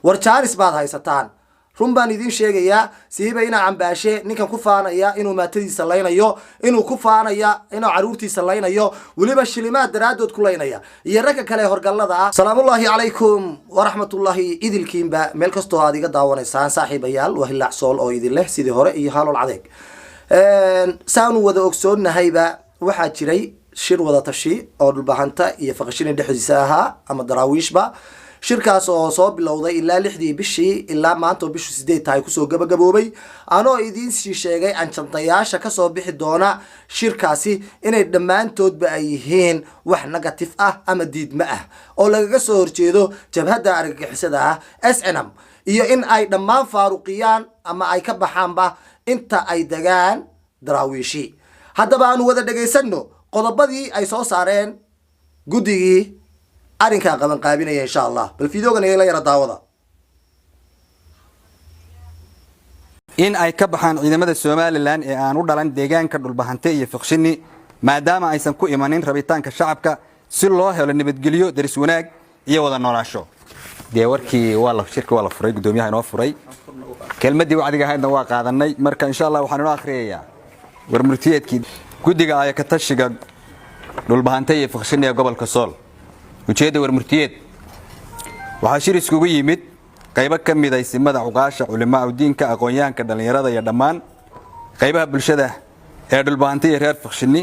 warjaanis baad haysataan run baan idin sheegayaa siiba ina cambaashe ninkan ku faanaya inuu maatadiisa laynayo inuu ku faanaya inuu caruurtiisa laynayo waliba shilimaad daraadood ku laynaya iyo ragga kale horgalada ah salaamullaahi calaykum waraxmatullaahi idilkiinba meel kastoo aad iga daawanaysaan saaxiibayaal waa hilaac sool oo idin leh sidii hore iyo halool cadeeg saanu wada ogsoonnahayba waxaa jiray shir wada tashi oo dhulbahanta iyo faqashini dhexdiisa ahaa ama daraawiishba shirkaas oo soo bilowday ilaa 6dii bishii ilaa maanta bishu 8 tahay kusoo gabagaboobay anoo idin sii sheegay anjantayaasha ka soo bixi doona shirkaasi inay dhammaantoodba ay yihiin wax negative ah ama diidma ah oo lagaga soo horjeedo jabhadda argagixisada ah SNM iyo in ay dhammaan faaruqiyaan ama ay ka baxaanba inta ay degaan daraawiishi haddaba aanu wada dhageysano qodobadii ay soo saareen guddigii arrinka qaban qaabinaya insha Allah bal fiidoogan ay la yara daawada in ay ka baxaan ciidamada Soomaaliland ee aan u dhalan deegaanka dhulbahante iyo fiqshini maadaama aysan ku imanin rabitaanka shacabka si loo helo nabadgelyo daris wanaag iyo wada noolaansho warkii shirka waa la furay gudoomiyaha inoo furay kelmadii wacdiga ahaydna waa qaadanay marka insha Allah waxaan inoo akhriyayaa warmurtiyeedkii guddiga ay ka tashiga dhulbahante iyo fiqshini ee gobolka Sool ujeedada warmurtiyeed waxa shir iskugu yimid qaybo ka mid ah simada uqaasha culimada diinka aqoonyahanka dhalinyarada iyo dhammaan qaybaha bulshada ee dhulbahante iyo reer fiqshini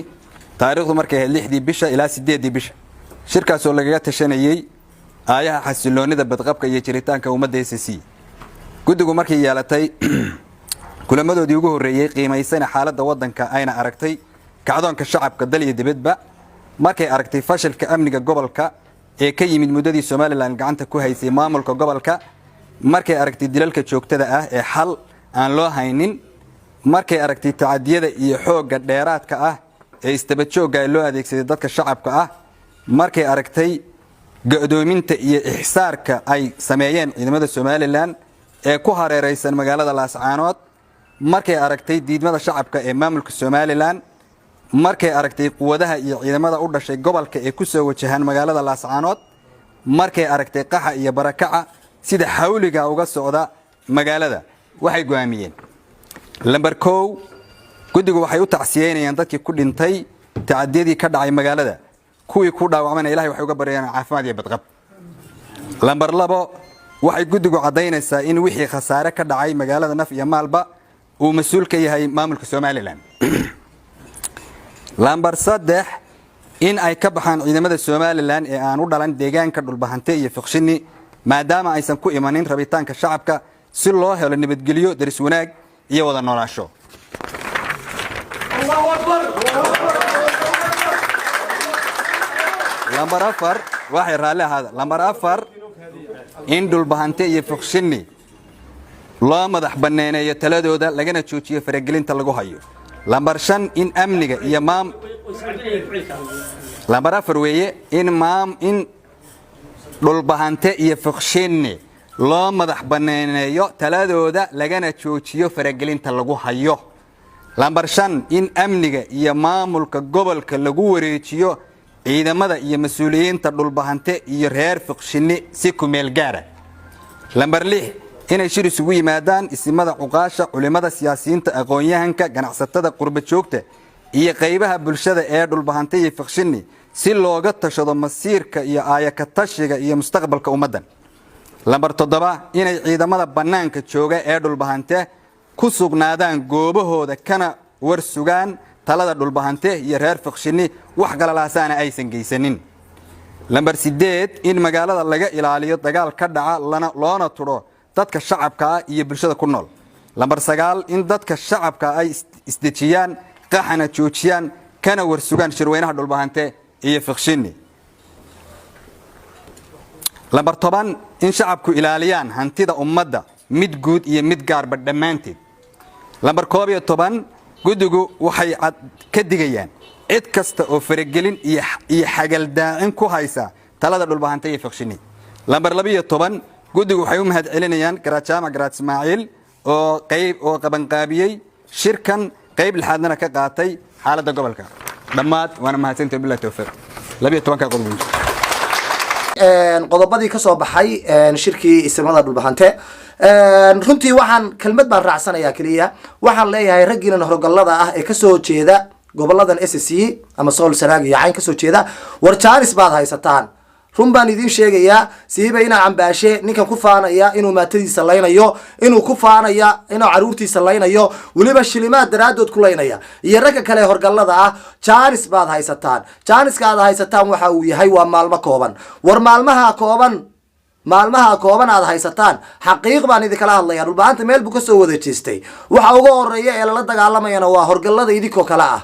taariikhdu markay ahayd 6dii bisha ilaa 8dii bisha shirkaas oo lagaga tashanayay aayaha xasiloonida badqabka iyo jiritaanka ummadda SSC guddigu markii yeelatay kulamadoodii ugu horeeyay qiimaysana xaaladda wadanka ayna aragtay kacdoonka shacabka dal iyo dibadba markay aragtay fashilka amniga gobolka ee ka yimid muddadii Soomaaliland gacanta ku haysay maamulka gobolka markay aragtay dilalka joogtada ah ee xal aan loo haynin markay aragtay tacaadiyada iyo xoogga dheeraadka ah ee istabajooga loo adeegsaday dadka shacabka ah markay aragtay go'doominta iyo ihsaarka ay sameeyeen ciidamada Soomaaliland ee ku hareeraysan magaalada Laascaanood markay aragtay diidmada shacabka ee maamulka Soomaaliland markay aragtay quwadaha iyo ciidamada u dhashay gobolka ee ku soo wajahan magaalada Laascaanood markay aragtay qaxa iyo barakaca sida xawliga uga socda magaalada waxay go'aamiyeen lambar 1 guddigu waxay u tacsiyeynayaan dadkii ku dhintay tacaddiyadii ka dhacay magaalada kuwii ku dhaawacmay Ilaahay waxay uga baryayaan caafimaad iyo badqab lambar 2 waxay guddigu cadeynaysaa in wixii khasaare ka dhacay magaalada naf iyo maalba uu mas'uul ka yahay maamulka Soomaaliland lambar 3 in ay ka baxaan ciidamada Soomaaliland ee aan u dhalan deegaanka dhulbahante iyo fiqshini maadaama aysan ku imanin rabitaanka shacabka si loo helo nabadgelyo daris wanaag iyo wada noolaansho Allahu Akbar lambar 4 waxay raali ahaada lambar 4 in dhulbahante iyo fiqshini loo madax banaaneeyo taladooda lagana joojiyo faragelinta lagu hayo lambar 5 in amniga iyo lambar 4 weeye in dhulbahante iyo fiqshini loo madax banaaneeyo taladooda lagana joojiyo faragelinta lagu hayo lambar 5 in amniga iyo maamulka gobolka lagu wareejiyo ciidamada iyo mas'uuliyiinta dhulbahante iyo reer fiqshini si ku meel gaara lambar 6 inay shir isugu yimaadaan isimada uqaasha culimada siyaasiyiinta aqoonyahanka ganacsatada qurba joogta iyo qaybaha bulshada ee dhulbahante iyo fiqshini si looga tashado masiirka iyo aayaka tashiga iyo mustaqbalka ummadan lambar 7 inay ciidamada banaanka jooga ee dhulbahante ku sugnaadaan goobahooda kana warsugaan talada dhulbahante iyo reer fiqshini wax galalaasana aysan geysanin lambar 8 in magaalada laga ilaaliyo dagaal ka dhaca loona turo dadka shacabka iyo bulshada ku nool lambar 9 in dadka shacabka ay isdejiyaan qaxana joojiyaan kana warsugaan shirweynaha dhulbahante iyo fiqshini lambar 10 in shacabku ilaaliyaan hantida ummadda mid guud iyo mid gaarba dhamaanteed lambar 11 guddigu waxay ka digayaan cid kasta oo faragelin iyo xagal daacin ku haysa talada dhulbahante iyo fiqshini lambar 12 guddigu waxay u mahad celinayaan garaajama garaad Ismaaciil oo qaban qaabiyay shirkan qayb lixaadna ka qaatay xaaladda gobolka dhammaad waana mahadsantahay billahi tawfiiq 12 ka qodob qodobadii ka soo baxay shirkii ismada dhulbahante runtii waxaan kelmad baan raacsanayaa kaliya waxaan leeyahay raggiina horgalada ah ee ka soo jeeda goboladan SSC ama Sool Sanaag iyo Cayn ka soo jeeda war jaanis baad haysataan run baan idin sheegayaa siiba ina cambaashe ninkan ku faanaya inuu maatadiisa laynayo inuu ku faanaya inuu caruurtiisa laynayo waliba shilimaad daraadood ku laynaya iyo ragga kale horgalada ah jaanis baad haysataan jaaniska aad haysataan waxa uu yahay waa maalmo kooban war maalmaha kooban aad haysataan xaqiiq baan idin kala hadlayaa dhulbaanta meel buu ka soo wada jeestay waxa ugu horeeya ee la dagaalamayana waa horgalada idinko kala ah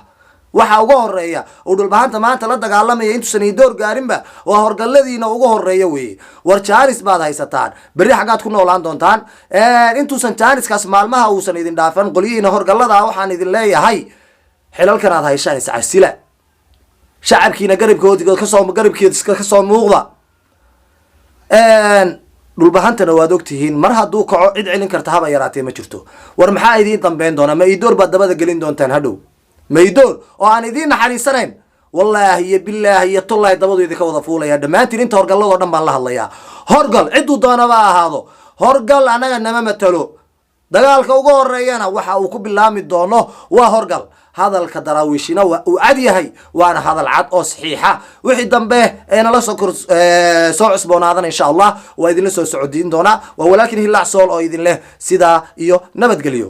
waxa ugu horeeya oo dhulbaanta maanta la dagaalamaya intuusan door gaarinba waa horgaladiina ugu horeeya weey war jaanis baad haysataan bari xagaad ku noolaan doontaan intuusan jaaniskaas maalmaha uusan idin dhaafan qoliyiina horgalada waxaan idin leeyahay xilalkan aad hayshaan iscasila shacabkiina garabkooda ka soo muuqda dhulbahantana waad ogtihiin mar hadduu kaco cid celin karta haba yaraatee ma jirto war maxaa idiin dambeyn doona ma idoor baad dabada gelin doontaan hadhow ميدور وأنا حريصين والله بالله يطلع دبض يدك وضع فولا يا دمانتين أنت هرجل الله ودم الله الله يا هرجل عدو دانا بقى هذا هرجل أنا إنما متلو دجال كوجور ريانا وكوب الله مدونه وهرجل هذا الكدراويشنا وعادي هي وأنا هذا العد صحيحة وحيد به أنا لا سكر سوع سبون هذا إن شاء الله وإذن له سعودين دونا ولكن هي العصول أو إذن له سدا إيو نبت قليو